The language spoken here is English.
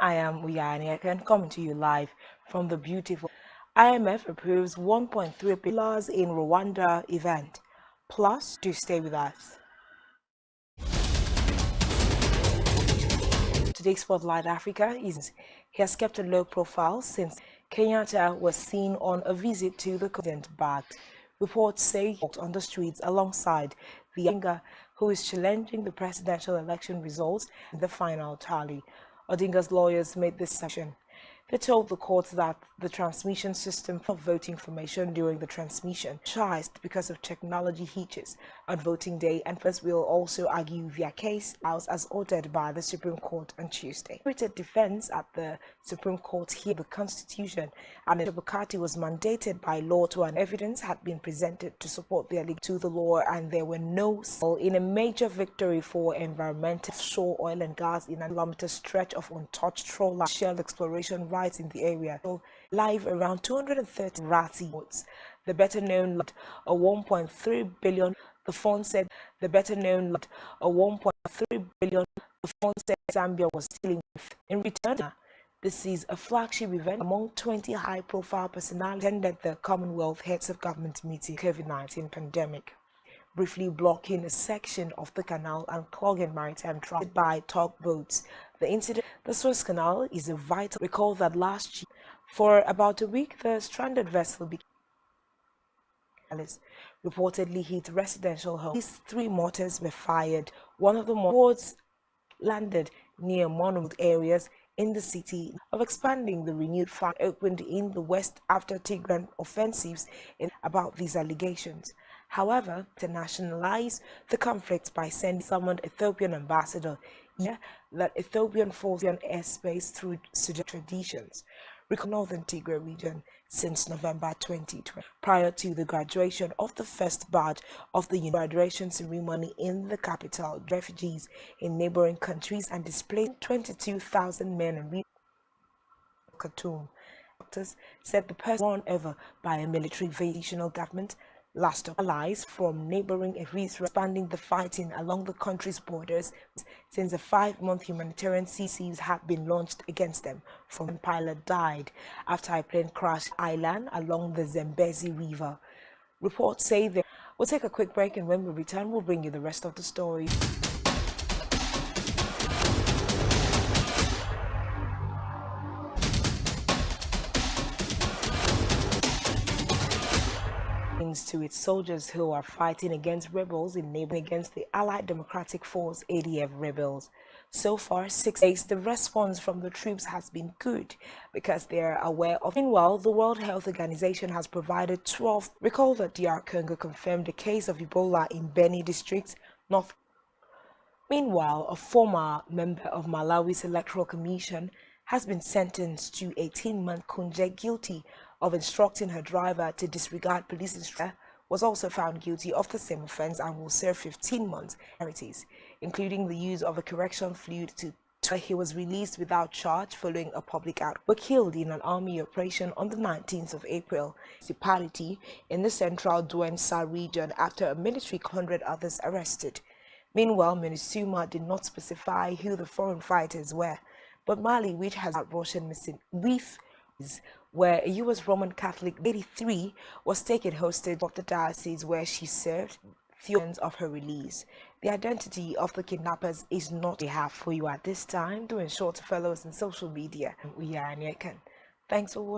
I am Uyani, coming to you live from the beautiful IMF approves $1.3 billion in Rwanda event. Plus, do stay with us. Today's Spotlight Africa he has kept a low profile since Kenyatta was seen on a visit to the continent, but reports say he walked on the streets alongside the Odinga, who is challenging the presidential election results in the final tally. Odinga's lawyers made this assertion. They told the court that the transmission system for voting information during the transmission charged because of technology hitches on voting day, and first will also argue their case as ordered by the Supreme Court on Tuesday. Spirited defense at the Supreme Court here the Constitution, and Bukati was mandated by law to an evidence had been presented to support their league to the law, and there were no in a major victory for environmental offshore oil and gas in a kilometer stretch of untouched trawler shell exploration rights in the area. Live around 230 Rati votes. The better known a 1.3 billion. The fund said the better known a 1.3 billion. The fund said Zambia was stealing. In return, this is a flagship event among 20 high-profile personalities attended the Commonwealth Heads of Government meeting COVID-19 pandemic, briefly blocking a section of the canal and clogging maritime traffic by tugboats. The incident, the Suez Canal, is a vital. Recall that last year, for about a week, the stranded vessel reportedly hit residential homes. These 3 mortars were fired. One of the mortars landed near monument areas in the city of expanding the renewed fire opened in the west after Tigran offensives about these allegations. However, to nationalize the conflict by sending summoned Ethiopian ambassador that Ethiopian forces on airspace through Sudan traditions, northern Tigray region since November 2020, prior to the graduation of the first batch of the graduation ceremony in the capital. Refugees in neighboring countries and displaced 22,000 men and women. Khartoum. Doctors said the person run over by a military transitional government last allies from neighboring areas expanding the fighting along the country's borders since a 5-month humanitarian ceasefire had been launched against them. From pilot died after a plane crashed island along the Zambezi River. Reports say that we'll take a quick break, and when we return we'll bring you the rest of the story. To its soldiers who are fighting against rebels in neighboring against the Allied Democratic Force ADF rebels. So far, 6 days, the response from the troops has been good because they are aware of. Meanwhile, the World Health Organization has provided 12. Recall that DR Congo confirmed a case of Ebola in Beni district, North. Meanwhile, a former member of Malawi's Electoral Commission has been sentenced to 18-month kunje guilty of instructing her driver to disregard police instructions, was also found guilty of the same offense and will serve 15 months, including the use of a correction fluid to. He was released without charge following a public outbreak. Were killed in an army operation on the 19th of April, municipality in the central Douentza region after a military 100 others arrested. Meanwhile, MINUSMA did not specify who the foreign fighters were, but Mali, which has Russian missing where a U.S. Roman Catholic 83 was taken hostage of the diocese where she served few of her release. The identity of the kidnappers is not we have for you at this time. Do ensure to follow us on social media. We are Thanks for watching.